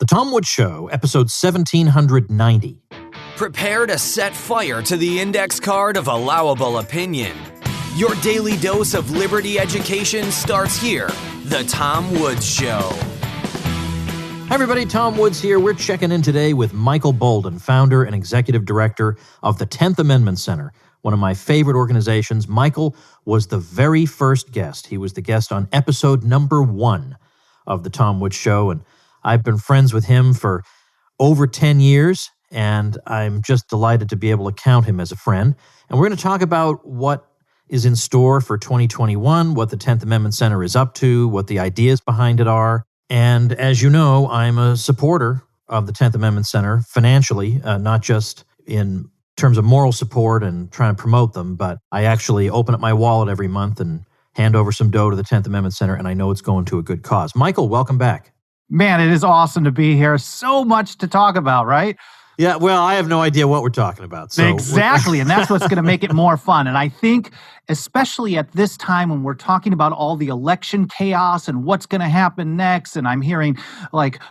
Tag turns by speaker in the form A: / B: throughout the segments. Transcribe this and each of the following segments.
A: Tom Woods Show, episode 1790.
B: Prepare to set fire to the index card of allowable opinion. Your daily dose of liberty education starts here. The Tom Woods Show.
A: Hi everybody, Tom Woods here. We're checking in today with Michael Bolden, founder and executive director of the 10th Amendment Center, one of my favorite organizations. Michael was the very first guest. He was the guest on episode number 1 of the Tom Woods Show, and I've been friends with him for over 10 years, and I'm just delighted to be able to count him as a friend. And we're going to talk about what is in store for 2021, what the 10th Amendment Center is up to, what the ideas behind it are. And as you know, I'm a supporter of the 10th Amendment Center financially, not just in terms of moral support and trying to promote them, but I actually open up my wallet every month and hand over some dough to the 10th Amendment Center, and I know it's going to a good cause. Michael, welcome back.
C: Man, it is awesome to be here. So much to talk about, right?
A: Yeah, well, I have no idea what we're talking about. So
C: exactly, and that's what's going to make it more fun. And I think, especially at this time when we're talking about all the election chaos and what's going to happen next, and I'm hearing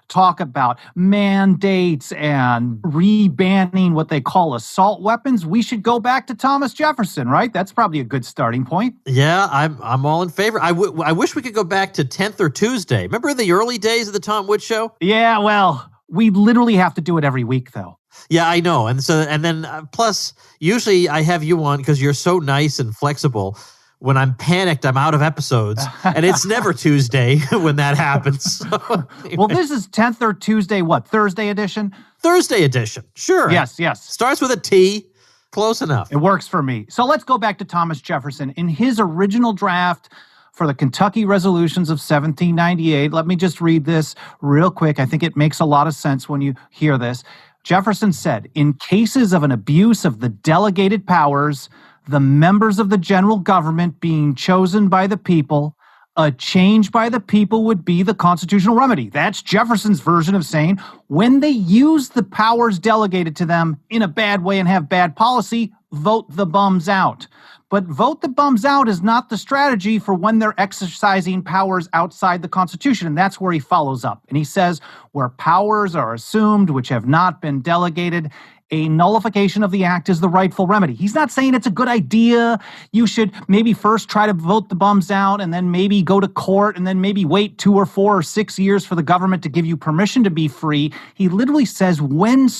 C: talk about mandates and re-banning what they call assault weapons, we should go back to Thomas Jefferson, right? That's probably a good starting point.
A: Yeah, I'm all in favor. I wish we could go back to 10th or Tuesday. Remember the early days of the Tom Woods Show?
C: Yeah, well, we literally have to do it every week, though.
A: Yeah, I know. And then plus, usually I have you on because you're so nice and flexible. When I'm panicked, I'm out of episodes. And it's never Tuesday when that happens. So, anyway.
C: Well, this is 10th or Tuesday, what, Thursday edition?
A: Thursday edition, sure.
C: Yes.
A: Starts with a T. Close enough.
C: It works for me. So let's go back to Thomas Jefferson. In his original draft for the Kentucky Resolutions of 1798, let me just read this real quick. I think it makes a lot of sense when you hear this. Jefferson said, in cases of an abuse of the delegated powers, the members of the general government being chosen by the people, a change by the people would be the constitutional remedy. That's Jefferson's version of saying when they use the powers delegated to them in a bad way and have bad policy, vote the bums out. But vote the bums out is not the strategy for when they're exercising powers outside the Constitution. And that's where he follows up. And he says, where powers are assumed which have not been delegated, a nullification of the act is the rightful remedy. He's not saying it's a good idea. You should maybe first try to vote the bums out and then maybe go to court and then maybe wait 2 or 4 or 6 years for the government to give you permission to be free. He literally says when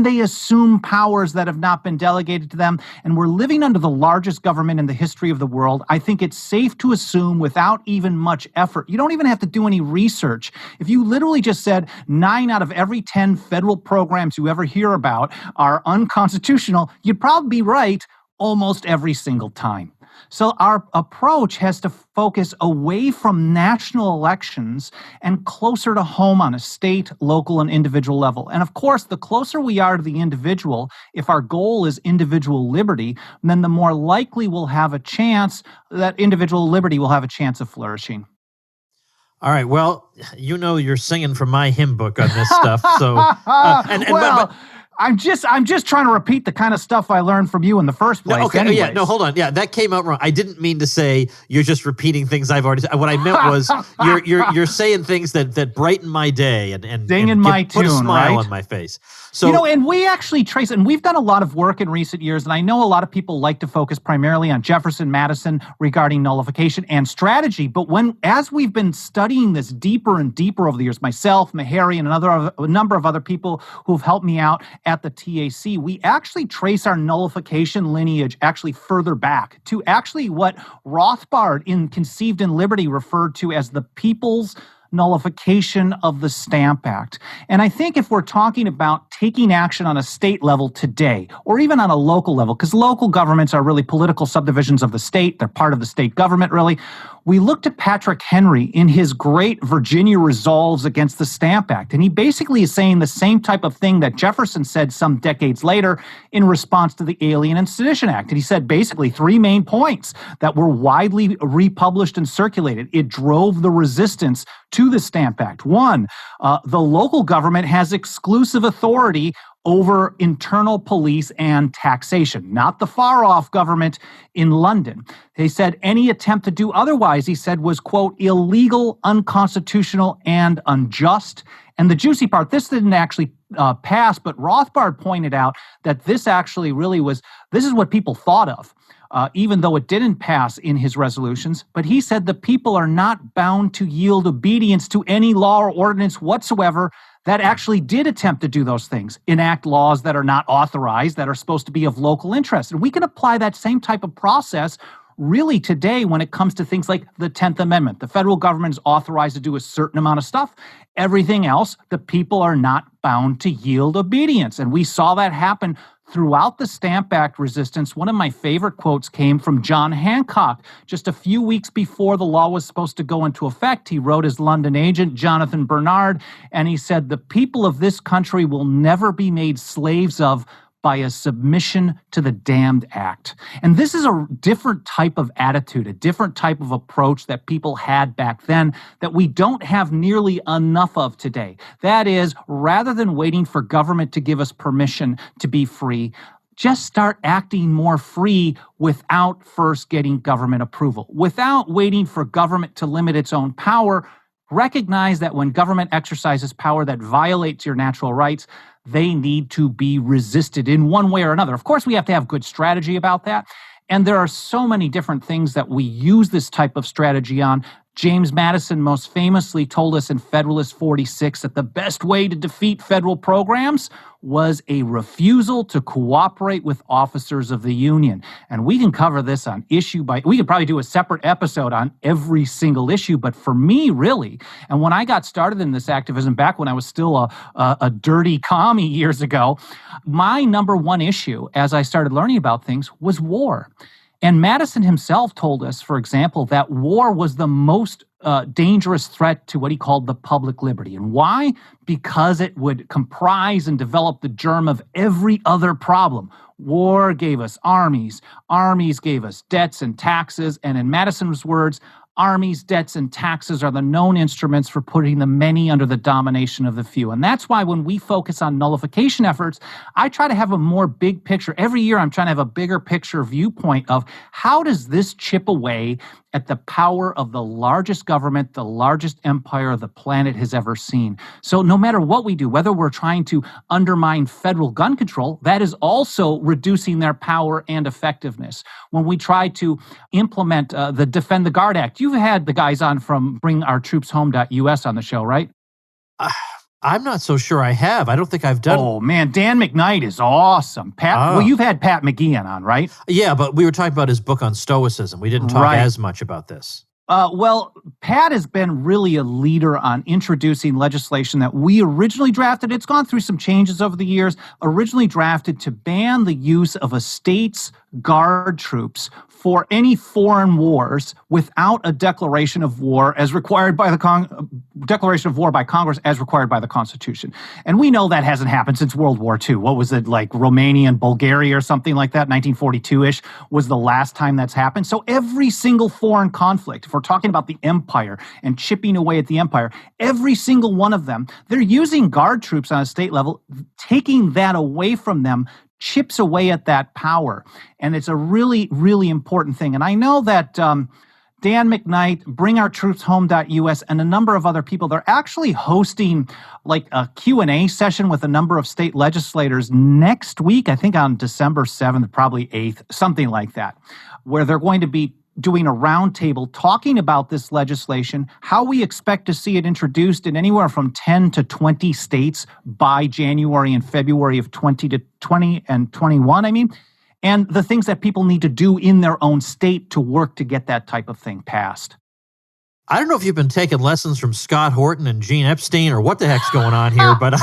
C: they assume powers that have not been delegated to them, and we're living under the largest government in the history of the world, I think it's safe to assume without even much effort. You don't even have to do any research. If you literally just said 9 out of every 10 federal programs you ever hear about are unconstitutional, you'd probably be right almost every single time. So our approach has to focus away from national elections and closer to home on a state, local, and individual level. And of course, the closer we are to the individual, if our goal is individual liberty, then the more likely that individual liberty will have a chance of flourishing.
A: All right. Well, you're singing from my hymn book on this stuff. So,
C: I'm just trying to repeat the kind of stuff I learned from you in the first place.
A: No, okay,
C: anyways.
A: yeah, no, hold on. Yeah, that came out wrong. I didn't mean to say you're just repeating things I've already said. What I meant was you're saying things that brighten my day and put a smile on my face. So
C: and we actually trace, and we've done a lot of work in recent years, and I know a lot of people like to focus primarily on Jefferson, Madison regarding nullification and strategy, but as we've been studying this deeper and deeper over the years, myself, Meharry, and a number of other people who've helped me out at the TAC, we actually trace our nullification lineage actually further back to actually what Rothbard Conceived in Liberty referred to as the people's nullification of the Stamp Act. And I think if we're talking about taking action on a state level today, or even on a local level, because local governments are really political subdivisions of the state, they're part of the state government, really, we looked at Patrick Henry in his great Virginia Resolves against the Stamp Act. And he basically is saying the same type of thing that Jefferson said some decades later in response to the Alien and Sedition Act. And he said basically 3 main points that were widely republished and circulated. It drove the resistance to the Stamp Act. One, the local government has exclusive authority over internal police and taxation, not the far-off government in London. They said any attempt to do otherwise, he said, was, quote, illegal, unconstitutional, and unjust. And the juicy part, this didn't actually pass, but Rothbard pointed out that this actually really was, this is what people thought of. Even though it didn't pass in his resolutions. But he said the people are not bound to yield obedience to any law or ordinance whatsoever that actually did attempt to do those things, enact laws that are not authorized, that are supposed to be of local interest. And we can apply that same type of process really today when it comes to things like the 10th Amendment. The federal government is authorized to do a certain amount of stuff. Everything else, the people are not bound to yield obedience. And we saw that happen throughout the Stamp Act resistance. One of my favorite quotes came from John Hancock. Just a few weeks before the law was supposed to go into effect, he wrote his London agent, Jonathan Bernard, and he said, "The people of this country will never be made slaves of by a submission to the damned act." And this is a different type of attitude, a different type of approach that people had back then that we don't have nearly enough of today. That is, rather than waiting for government to give us permission to be free, just start acting more free without first getting government approval, without waiting for government to limit its own power. Recognize that when government exercises power that violates your natural rights, they need to be resisted in one way or another. Of course, we have to have good strategy about that. And there are so many different things that we use this type of strategy on. James Madison most famously told us in Federalist 46 that the best way to defeat federal programs was a refusal to cooperate with officers of the Union. And we can cover this on issue by, we could probably do a separate episode on every single issue, but for me, really, and when I got started in this activism back when I was still a dirty commie years ago, my number one issue as I started learning about things was war. And Madison himself told us, for example, that war was the most dangerous threat to what he called the public liberty. And why? Because it would comprise and develop the germ of every other problem. War gave us armies. Armies gave us debts and taxes. And in Madison's words, armies, debts, and taxes are the known instruments for putting the many under the domination of the few. And that's why when we focus on nullification efforts, I try to have a more big picture. Every year, I'm trying to have a bigger picture viewpoint of how does this chip away at the power of the largest government, the largest empire the planet has ever seen. So no matter what we do, whether we're trying to undermine federal gun control, that is also reducing their power and effectiveness. When we try to implement the Defend the Guard Act, you've had the guys on from BringOurTroopsHome.us on the show, right?
A: I'm not so sure I have. I don't think I've done.
C: Oh, man, Dan McKnight is awesome. Well, you've had Pat McGeehan on, right?
A: Yeah, but we were talking about his book on Stoicism. We didn't talk as much about this.
C: Well, Pat has been really a leader on introducing legislation that we originally drafted. It's gone through some changes over the years. Originally drafted to ban the use of a state's guard troops for any foreign wars without a declaration of war as required by the declaration of war by Congress as required by the Constitution. And we know that hasn't happened since World War II. What was it, like Romania and Bulgaria or something like that? 1942-ish was the last time that's happened. So every single foreign conflict, if we're talking about the empire and chipping away at the empire, every single one of them, they're using guard troops on a state level. Taking that away from them chips away at that power. And it's a really, really important thing. And I know that Dan McKnight, BringOurTroopsHome.us, and a number of other people, they're actually hosting like a Q&A session with a number of state legislators next week, I think on December 7th, probably 8th, something like that, where they're going to be doing a roundtable talking about this legislation, how we expect to see it introduced in anywhere from 10 to 20 states by January and February of 2020 and 21, and the things that people need to do in their own state to work to get that type of thing passed.
A: I don't know if you've been taking lessons from Scott Horton and Gene Epstein or what the heck's going on here, but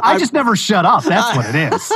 C: I just never shut up. That's what it is.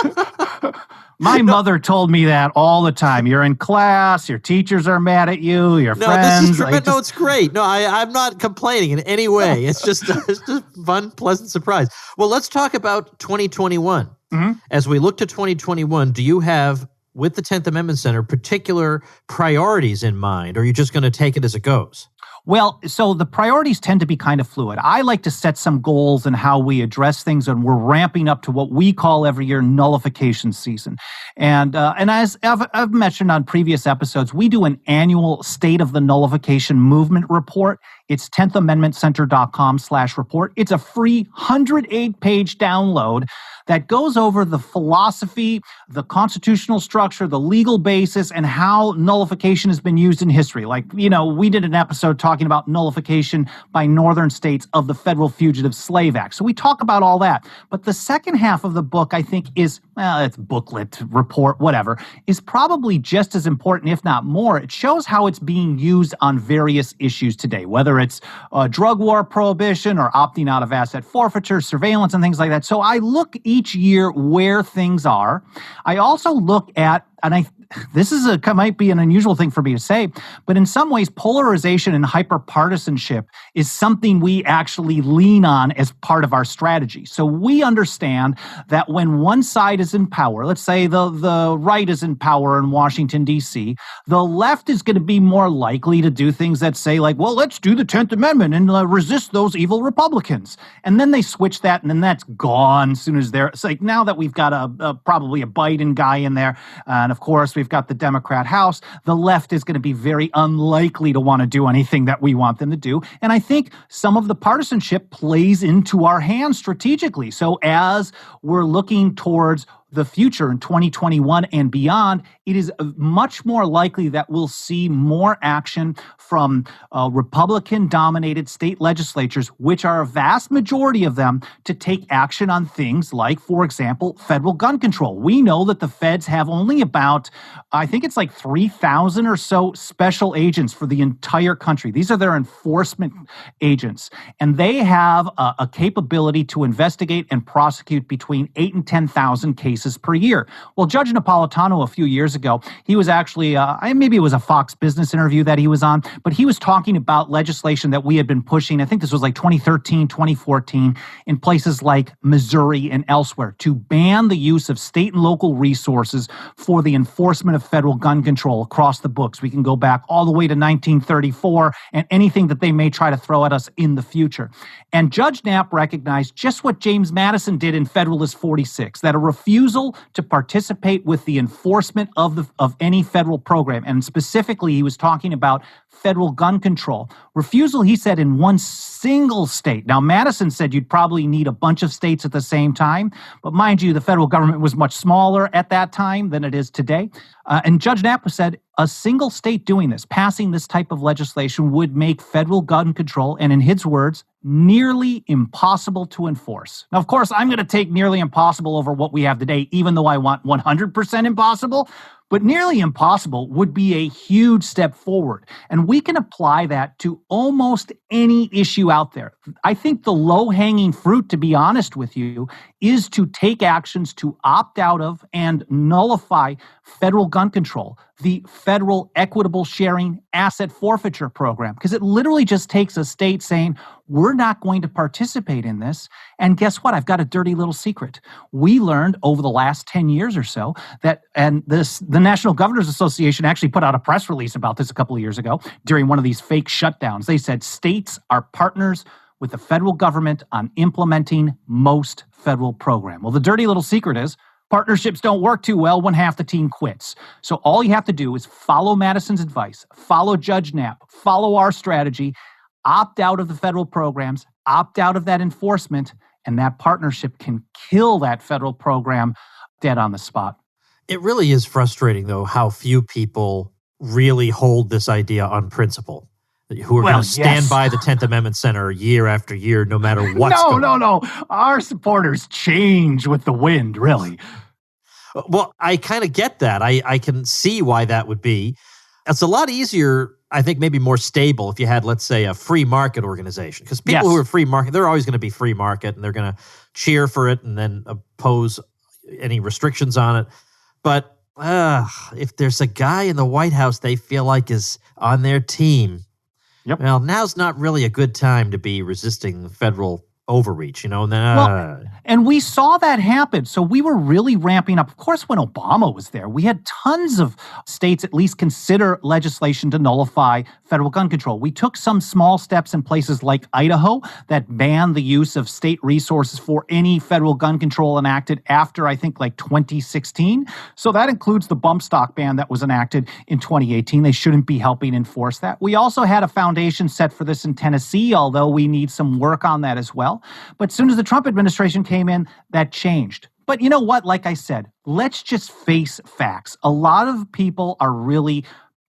C: My mother told me that all the time. You're in class, your teachers are mad at you, your friends.
A: This is true. No, it's great. No, I'm not complaining in any way. It's just a fun, pleasant surprise. Well, let's talk about 2021. Mm-hmm. As we look to 2021, do you have, with the 10th Amendment Center, particular priorities in mind, or are you just going to take it as it goes?
C: Well, so the priorities tend to be kind of fluid. I like to set some goals in how we address things, and we're ramping up to what we call every year nullification season. And as I've mentioned on previous episodes, we do an annual State of the Nullification Movement report. It's 10thamendmentcenter.com/report. It's a free 108-page download that goes over the philosophy, the constitutional structure, the legal basis, and how nullification has been used in history. Like, we did an episode talking about nullification by northern states of the Federal Fugitive Slave Act. So we talk about all that. But the second half of the book, I think, is, it's booklet, report, whatever, is probably just as important, if not more. It shows how it's being used on various issues today, whether it's drug war prohibition or opting out of asset forfeiture, surveillance, and things like that. So I look each year where things are. I also look at, this might be an unusual thing for me to say, but in some ways, polarization and hyperpartisanship is something we actually lean on as part of our strategy. So we understand that when one side is in power, let's say the right is in power in Washington, D.C., the left is going to be more likely to do things that say, like, well, let's do the 10th Amendment and resist those evil Republicans. And then they switch that, and then that's gone as soon as it's like, now that we've got probably a Biden guy in there, and of course, we've got the Democrat House, the left is going to be very unlikely to want to do anything that we want them to do. And I think some of the partisanship plays into our hands strategically. So as we're looking towards the future in 2021 and beyond, it is much more likely that we'll see more action from Republican-dominated state legislatures, which are a vast majority of them, to take action on things like, for example, federal gun control. We know that the feds have only about, I think it's like 3,000 or so special agents for the entire country. These are their enforcement agents, and they have a capability to investigate and prosecute between 8,000 and 10,000 cases per year. Well, Judge Napolitano a few years ago, he was actually, maybe it was a Fox Business interview that he was on, but he was talking about legislation that we had been pushing, I think this was like 2013, 2014, in places like Missouri and elsewhere, to ban the use of state and local resources for the enforcement of federal gun control across the books. We can go back all the way to 1934 and anything that they may try to throw at us in the future. And Judge Knapp recognized just what James Madison did in Federalist 46, that a refusal to participate with the enforcement of any federal program, and specifically he was talking about federal gun control. Refusal, he said, in one single state. Now, Madison said you'd probably need a bunch of states at the same time, but mind you, the federal government was much smaller at that time than it is today. And Judge Knapp said a single state doing this, passing this type of legislation, would make federal gun control, and in his words, nearly impossible to enforce. Now, of course, I'm going to take nearly impossible over what we have today, even though I want 100% impossible. But nearly impossible would be a huge step forward. And we can apply that to almost any issue out there. I think the low-hanging fruit, to be honest with you, is to take actions to opt out of and nullify federal gun control, the federal equitable sharing asset forfeiture program, because it literally just takes a state saying, we're not going to participate in this. And guess what? I've got a dirty little secret. We learned over the last 10 years or so that, and the National Governors Association actually put out a press release about this a couple of years ago during one of these fake shutdowns. They said states are partners with the federal government on implementing most federal program. Well, the dirty little secret is partnerships don't work too well when half the team quits. So all you have to do is follow Madison's advice, follow Judge Knapp, follow our strategy, opt out of the federal programs, opt out of that enforcement, and that partnership can kill that federal program dead on the spot.
A: It really is frustrating, though, how few people really hold this idea on principle, who are going to stand by the 10th Amendment Center year after year, no matter what's going on.
C: No. Our supporters change with the wind, really.
A: Well, I kind of get that. I can see why that would be. It's a lot easier, I think, maybe more stable if you had, let's say, a free market organization. Because people who are free market, they're always going to be free market, and they're going to cheer for it and then oppose any restrictions on it. But if there's a guy in the White House they feel like is on their team, well, now's not really a good time to be resisting federal overreach, and then,
C: Well, and we saw that happen. So we were really ramping up. Of course, when Obama was there, we had tons of states at least consider legislation to nullify federal gun control. We took some small steps in places like Idaho that banned the use of state resources for any federal gun control enacted after, I think, like 2016. So that includes the bump stock ban that was enacted in 2018. They shouldn't be helping enforce that. We also had a foundation set for this in Tennessee, although we need some work on that as well. But as soon as the Trump administration came in, that changed. But you know what? Like I said, let's just face facts. A lot of people are really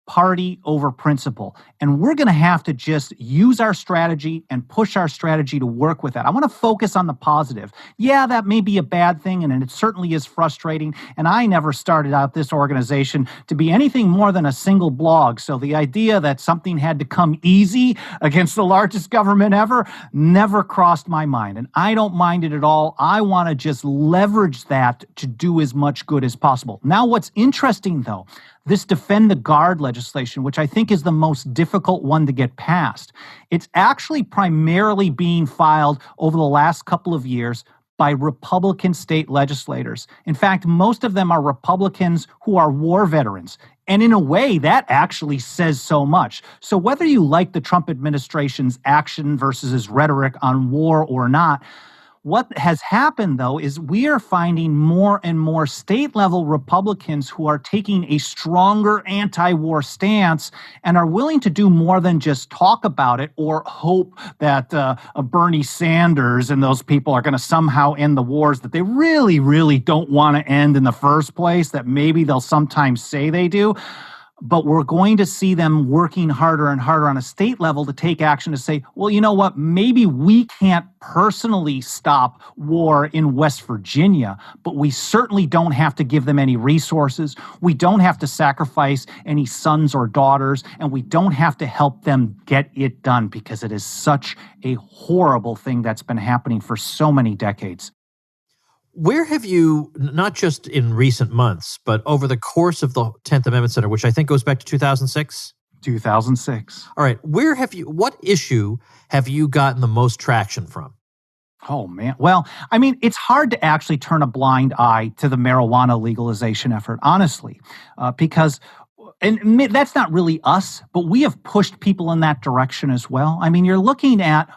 C: party over principle. And we're going to have to just use our strategy and push our strategy to work with that. I want to focus on the positive. Yeah, that may be a bad thing, and it certainly is frustrating. And I never started out this organization to be anything more than a single blog. So the idea that something had to come easy against the largest government ever never crossed my mind. And I don't mind it at all. I want to just leverage that to do as much good as possible. Now, what's interesting, though, this Defend the Guard legislation, which I think is the most difficult one to get passed, it's actually primarily being filed over the last couple of years by Republican state legislators. In fact, most of them are Republicans who are war veterans. And in a way, that actually says so much. So whether you like the Trump administration's action versus his rhetoric on war or not, what has happened, though, is we are finding more and more state-level Republicans who are taking a stronger anti-war stance and are willing to do more than just talk about it or hope that Bernie Sanders and those people are going to somehow end the wars that they really, really don't want to end in the first place, that maybe they'll sometimes say they do. But we're going to see them working harder and harder on a state level to take action to say, well, you know what, maybe we can't personally stop war in West Virginia, but we certainly don't have to give them any resources. We don't have to sacrifice any sons or daughters, and we don't have to help them get it done because it is such a horrible thing that's been happening for so many decades.
A: Where have you, not just in recent months, but over the course of the 10th Amendment Center, which I think goes back to 2006?
C: 2006.
A: All right. What issue have you gotten the most traction from?
C: Oh, man. Well, I mean, it's hard to actually turn a blind eye to the marijuana legalization effort, honestly, because and that's not really us, but we have pushed people in that direction as well. I mean, you're looking at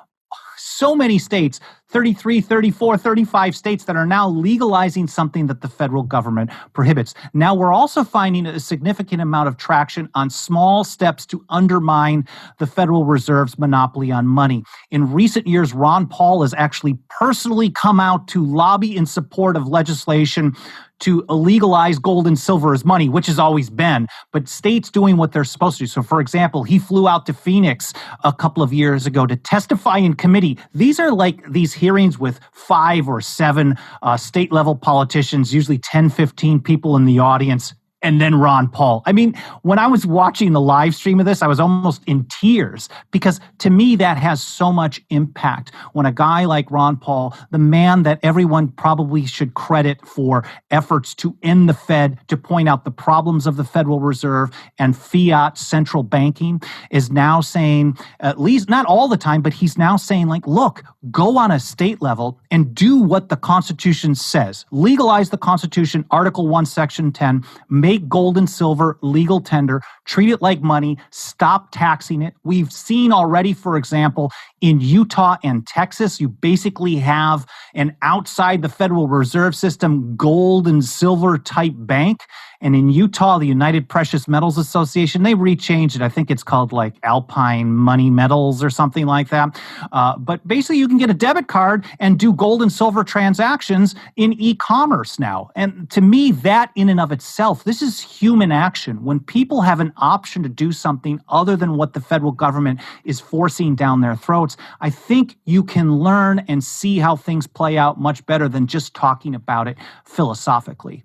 C: so many states, 33, 34, 35 states that are now legalizing something that the federal government prohibits. Now, we're also finding a significant amount of traction on small steps to undermine the Federal Reserve's monopoly on money. In recent years, Ron Paul has actually personally come out to lobby in support of legislation to legalize gold and silver as money, which has always been, but states doing what they're supposed to do. So, for example, he flew out to Phoenix a couple of years ago to testify in committee. These are like these hearings with 5 or 7 state-level politicians, usually 10, 15 people in the audience, and then Ron Paul. I mean, when I was watching the live stream of this, I was almost in tears because to me, that has so much impact. When a guy like Ron Paul, the man that everyone probably should credit for efforts to end the Fed, to point out the problems of the Federal Reserve and fiat central banking, is now saying, at least not all the time, but he's now saying, like, look, go on a state level and do what the Constitution says. Legalize the Constitution, Article 1, Section 10, make gold and silver legal tender, treat it like money, stop taxing it. We've seen already, for example, in Utah and Texas, you basically have an outside the Federal Reserve System gold and silver type bank. And in Utah, the United Precious Metals Association, they rechanged it. I think it's called like Alpine Money Metals or something like that. But basically, you can get a debit card and do gold and silver transactions in e-commerce now. And to me, that in and of itself, this is human action. When people have an option to do something other than what the federal government is forcing down their throats, I think you can learn and see how things play out much better than just talking about it philosophically.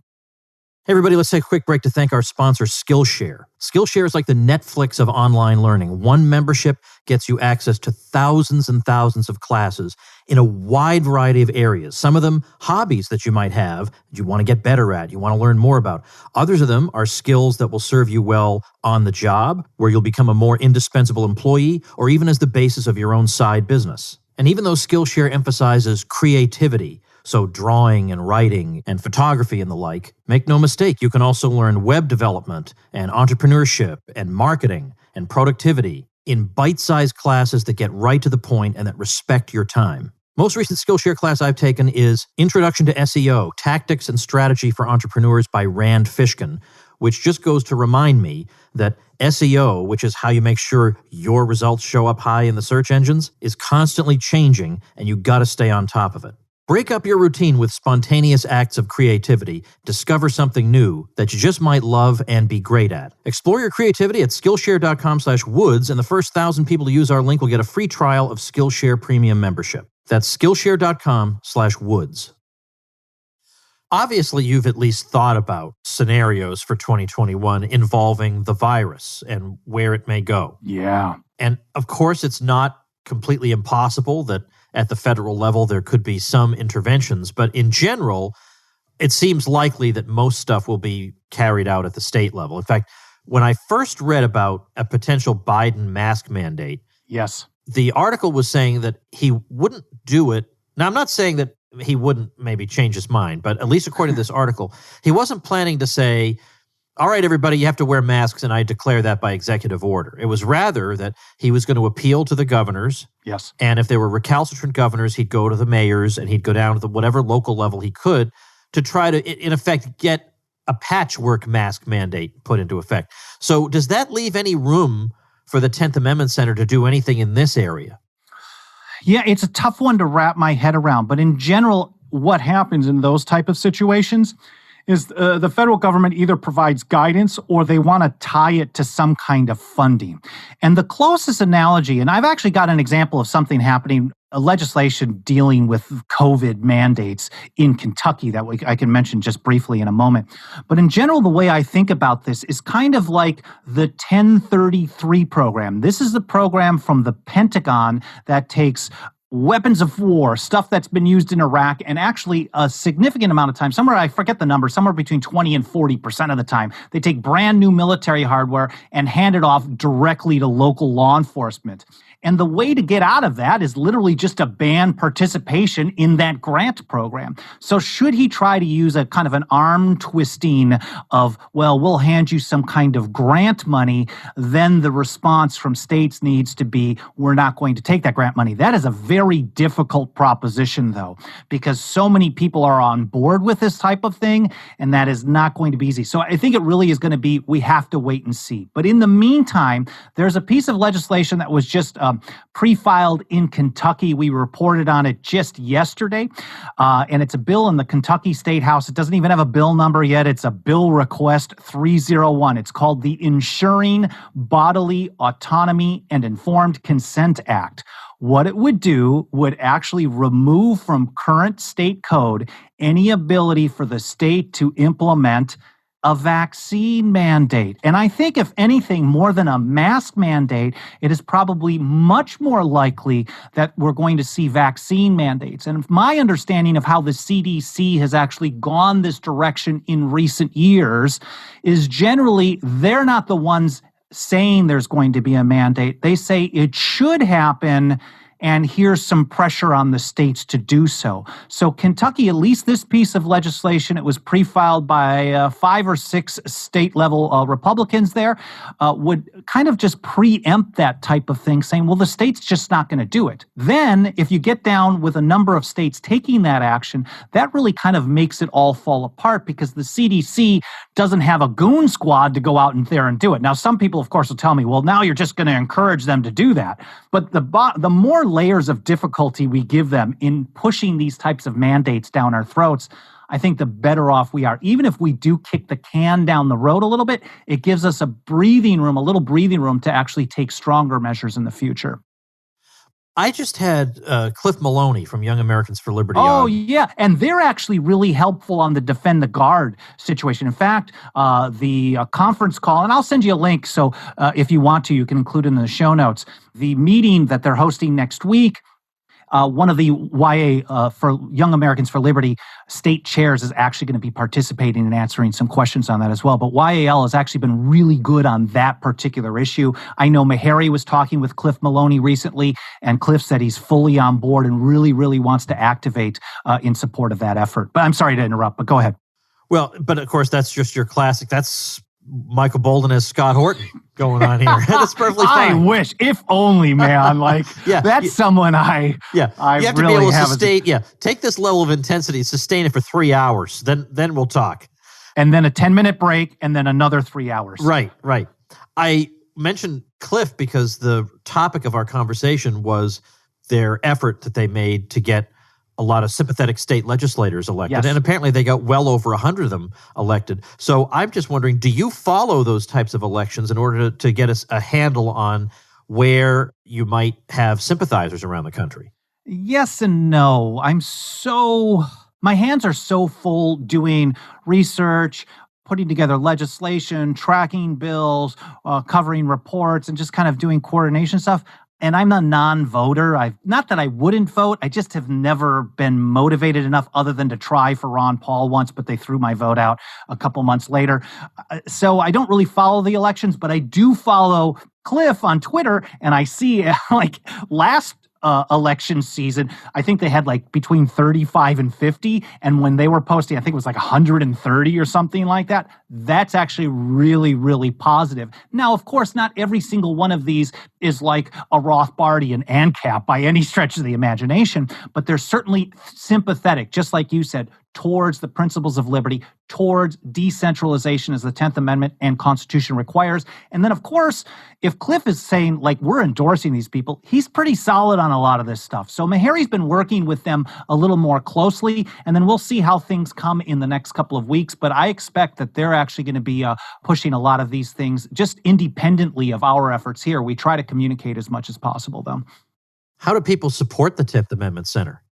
A: Hey, everybody, let's take a quick break to thank our sponsor, Skillshare. Skillshare is like the Netflix of online learning. One membership gets you access to thousands and thousands of classes in a wide variety of areas. Some of them hobbies that you might have, that you want to get better at, you want to learn more about. Others of them are skills that will serve you well on the job, where you'll become a more indispensable employee, or even as the basis of your own side business. And even though Skillshare emphasizes creativity, so drawing and writing and photography and the like, make no mistake, you can also learn web development and entrepreneurship and marketing and productivity in bite-sized classes that get right to the point and that respect your time. Most recent Skillshare class I've taken is Introduction to SEO, Tactics and Strategy for Entrepreneurs by Rand Fishkin, which just goes to remind me that SEO, which is how you make sure your results show up high in the search engines, is constantly changing, and you got to stay on top of it. Break up your routine with spontaneous acts of creativity. Discover something new that you just might love and be great at. Explore your creativity at Skillshare.com/Woods, and the first 1,000 people to use our link will get a free trial of Skillshare Premium membership. That's Skillshare.com/Woods. Obviously, you've at least thought about scenarios for 2021 involving the virus and where it may go.
C: Yeah.
A: And of course, it's not completely impossible that at the federal level there could be some interventions, but in general, it seems likely that most stuff will be carried out at the state level. In fact, when I first read about a potential Biden mask mandate,
C: yes,
A: the article was saying that he wouldn't do it. Now, I'm not saying that he wouldn't maybe change his mind, but at least according to this article, he wasn't planning to say, all right, everybody, you have to wear masks, and I declare that by executive order. It was rather that he was going to appeal to the governors.
C: Yes.
A: And if there were recalcitrant governors, he'd go to the mayors and he'd go down to the whatever local level he could to try to, in effect, get a patchwork mask mandate put into effect. So does that leave any room for the 10th Amendment Center to do anything in this area?
C: Yeah, it's a tough one to wrap my head around. But in general, what happens in those type of situations is the federal government either provides guidance or they want to tie it to some kind of funding. And the closest analogy, and I've actually got an example of something happening, a legislation dealing with COVID mandates in Kentucky that I can mention just briefly in a moment. But in general, the way I think about this is kind of like the 1033 program. This is the program from the Pentagon that takes weapons of war, stuff that's been used in Iraq, and actually a significant amount of time, somewhere, I forget the number, somewhere between 20 and 40% of the time, they take brand new military hardware and hand it off directly to local law enforcement. And the way to get out of that is literally just to ban participation in that grant program. So should he try to use a kind of an arm twisting of, well, we'll hand you some kind of grant money, then the response from states needs to be, we're not going to take that grant money. That is a very difficult proposition, though, because so many people are on board with this type of thing, and that is not going to be easy. So I think it really is going to be, we have to wait and see. But in the meantime, there's a piece of legislation that was just pre-filed in Kentucky. We reported on it just yesterday, and it's a bill in the Kentucky State House. It doesn't even have a bill number yet. It's a Bill Request 301. It's called the Ensuring Bodily Autonomy and Informed Consent Act. What it would do would actually remove from current state code any ability for the state to implement a vaccine mandate. And I think, if anything, more than a mask mandate, it is probably much more likely that we're going to see vaccine mandates. And my understanding of how the CDC has actually gone this direction in recent years is generally they're not the ones saying there's going to be a mandate. They say it should happen, and here's some pressure on the states to do so. So Kentucky, at least this piece of legislation, it was pre-filed by 5 or 6 state-level Republicans there, would kind of just preempt that type of thing, saying, well, the state's just not going to do it. Then, if you get down with a number of states taking that action, that really kind of makes it all fall apart, because the CDC doesn't have a goon squad to go out in there and do it. Now, some people, of course, will tell me, well, now you're just going to encourage them to do that. But the more layers of difficulty we give them in pushing these types of mandates down our throats, I think the better off we are. Even if we do kick the can down the road a little bit, it gives us a little breathing room to actually take stronger measures in the future.
A: I just had Cliff Maloney from Young Americans for Liberty
C: Oh,
A: on.
C: yeah. And they're actually really helpful on the Defend the Guard situation. In fact, the conference call, and I'll send you a link, so if you want to, you can include it in the show notes. The meeting that they're hosting next week, One of the YA for Young Americans for Liberty state chairs is actually going to be participating and answering some questions on that as well. But YAL has actually been really good on that particular issue. I know Meharry was talking with Cliff Maloney recently, and Cliff said he's fully on board and really, really wants to activate in support of that effort. But I'm sorry to interrupt, but go ahead.
A: Well, but of course, that's just your classic. That's Michael Bolden as Scott Horton going on here. That's perfectly fine.
C: I wish, if only, man. Like, that's someone I
A: you have to
C: really
A: be able to sustain. Take this level of intensity, sustain it for 3 hours. Then we'll talk.
C: And then a 10-minute break, and then another 3 hours.
A: Right. I mentioned Cliff because the topic of our conversation was their effort that they made to get a lot of sympathetic state legislators elected.
C: Yes.
A: And apparently they got well over 100 of them elected. So I'm just wondering, do you follow those types of elections in order to get us a handle on where you might have sympathizers around the country?
C: Yes and no. My hands are so full doing research, putting together legislation, tracking bills, covering reports, and just kind of doing coordination stuff. And I'm a non-voter. Not that I wouldn't vote. I just have never been motivated enough other than to try for Ron Paul once, but they threw my vote out a couple months later. So I don't really follow the elections, but I do follow Cliff on Twitter. And I see last election season, I think they had between 35 and 50. And when they were posting, I think it was 130 or something like that. That's actually really, really positive. Now, of course, not every single one of these is like a Rothbardi and ANCAP by any stretch of the imagination, but they're certainly sympathetic, just like you said, towards the principles of liberty, towards decentralization as the 10th Amendment and Constitution requires. And then, of course, if Cliff is saying, we're endorsing these people, he's pretty solid on a lot of this stuff. So Meharry's been working with them a little more closely, and then we'll see how things come in the next couple of weeks. But I expect that they're actually going to be pushing a lot of these things just independently of our efforts here. We try to communicate as much as possible, though.
A: How do people support the 10th Amendment Center?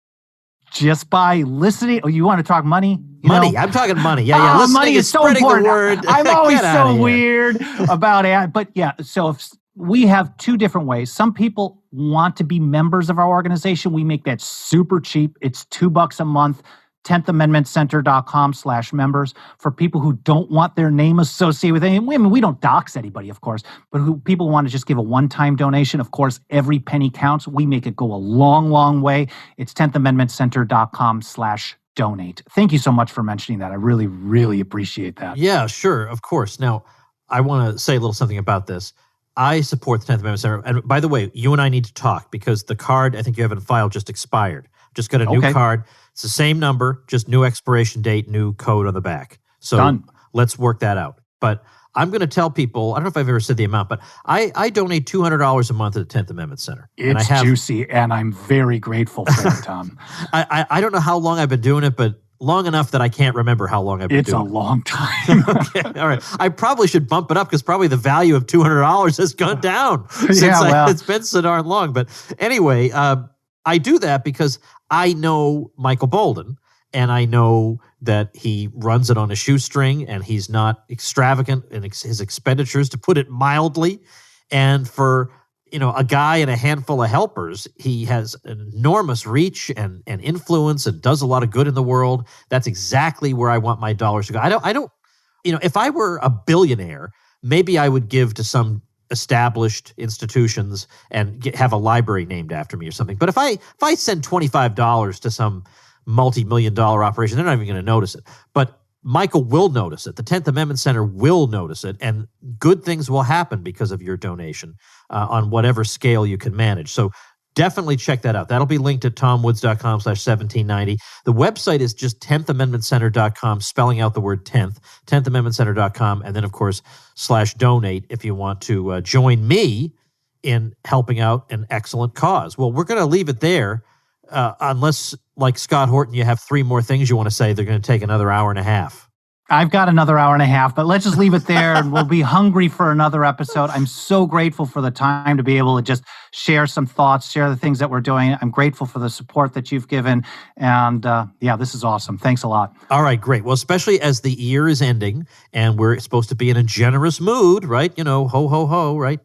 C: Just by listening. Oh, you want to talk money?
A: Money. I'm talking money. Yeah. Listening
C: money is so
A: spreading
C: important.
A: The word.
C: I'm always so weird about it. But so if we have two different ways. Some people want to be members of our organization. We make that super cheap. It's $2 a month. 10thamendmentcenter.com/members for people who don't want their name associated with anything. I mean, we don't dox anybody, of course, but who people want to just give a one-time donation. Of course, every penny counts. We make it go a long, long way. It's 10thamendmentcenter.com/donate. Thank you so much for mentioning that. I really, really appreciate that.
A: Yeah, sure. Of course. Now, I want to say a little something about this. I support the 10th Amendment Center. And by the way, you and I need to talk because the card I think you have in file just expired. Just got a new card. It's the same number, just new expiration date, new code on the back. So
C: Done.
A: Let's work that out. But I'm going to tell people, I don't know if I've ever said the amount, but I donate $200 a month at the 10th Amendment Center.
C: It's juicy, and I'm very grateful for it, Tom.
A: I don't know how long I've been doing it, but long enough that I can't remember how long I've been doing it.
C: It's a long time.
A: Okay, all right. I probably should bump it up because probably the value of $200 has gone down since it's been so darn long. But anyway, I do that because I know Michael Bolden, and I know that he runs it on a shoestring, and he's not extravagant in his expenditures, to put it mildly. And for a guy and a handful of helpers, he has an enormous reach and influence and does a lot of good in the world. That's exactly where I want my dollars to go. I don't. If I were a billionaire, maybe I would give to some established institutions and have a library named after me or something. But if I send $25 to some multi-million-dollar operation, they're not even going to notice it. But Michael will notice it. The 10th Amendment Center will notice it, and good things will happen because of your donation on whatever scale you can manage. So definitely check that out. That'll be linked at tomwoods.com/1790. The website is just 10thamendmentcenter.com, spelling out the word 10th, 10thamendmentcenter.com, and then, of course, /donate if you want to join me in helping out an excellent cause. Well, we're going to leave it there unless, like Scott Horton, you have 3 more things you want to say. They're going to take another hour and a half.
C: I've got another hour and a half, but let's just leave it there, and we'll be hungry for another episode. I'm so grateful for the time to be able to just share some thoughts, share the things that we're doing. I'm grateful for the support that you've given, and this is awesome. Thanks a lot.
A: All right, great. Well, especially as the year is ending, and we're supposed to be in a generous mood, right? Ho, ho, ho, right?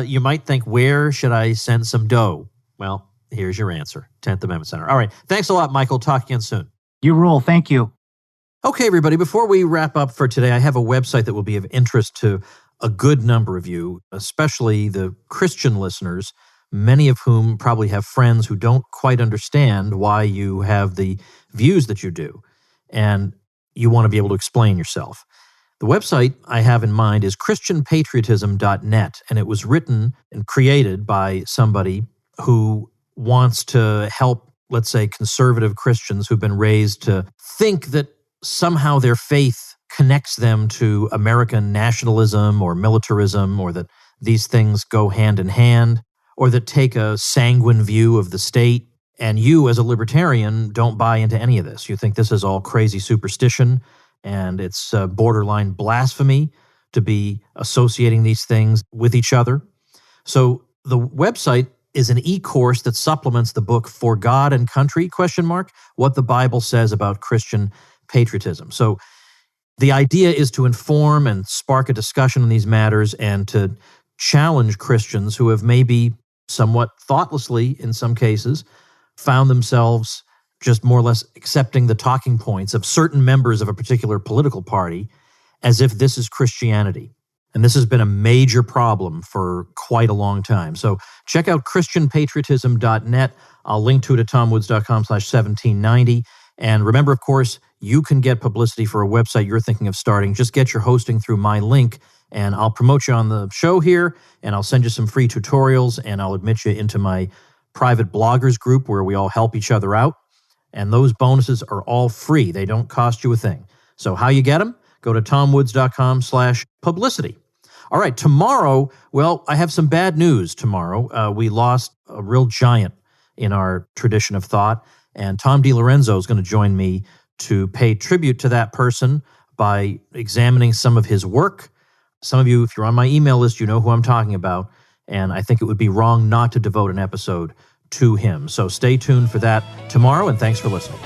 A: You might think, where should I send some dough? Well, Here's your answer, 10th Amendment Center. All right. Thanks a lot, Michael. Talk again soon.
C: You rule. Thank you.
A: Okay, everybody, before we wrap up for today, I have a website that will be of interest to a good number of you, especially the Christian listeners, many of whom probably have friends who don't quite understand why you have the views that you do, and you want to be able to explain yourself. The website I have in mind is christianpatriotism.net, and it was written and created by somebody who wants to help, let's say, conservative Christians who've been raised to think that somehow their faith connects them to American nationalism or militarism, or that these things go hand in hand, or that take a sanguine view of the state. And you, as a libertarian, don't buy into any of this. You think this is all crazy superstition, and it's borderline blasphemy to be associating these things with each other. So the website is an e-course that supplements the book For God and Country, ? What the Bible Says About Christian Patriotism. So the idea is to inform and spark a discussion on these matters and to challenge Christians who have maybe somewhat thoughtlessly, in some cases, found themselves just more or less accepting the talking points of certain members of a particular political party as if this is Christianity. And this has been a major problem for quite a long time. So check out christianpatriotism.net. I'll link to it at tomwoods.com/1790. And remember, of course, you can get publicity for a website you're thinking of starting. Just get your hosting through my link, and I'll promote you on the show here, and I'll send you some free tutorials, and I'll admit you into my private bloggers group where we all help each other out. And those bonuses are all free. They don't cost you a thing. So how you get them? Go to tomwoods.com/publicity. All right, tomorrow, well, I have some bad news tomorrow. We lost a real giant in our tradition of thought, and Tom DiLorenzo is going to join me to pay tribute to that person by examining some of his work. Some of you, if you're on my email list, you know who I'm talking about, and I think it would be wrong not to devote an episode to him. So stay tuned for that tomorrow, and thanks for listening.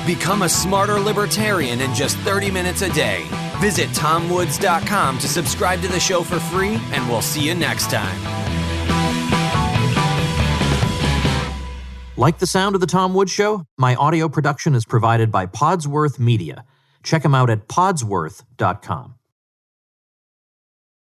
B: Become a smarter libertarian in just 30 minutes a day. Visit tomwoods.com to subscribe to the show for free, and we'll see you next time.
A: Like the sound of The Tom Woods Show? My audio production is provided by Podsworth Media. Check them out at podsworth.com.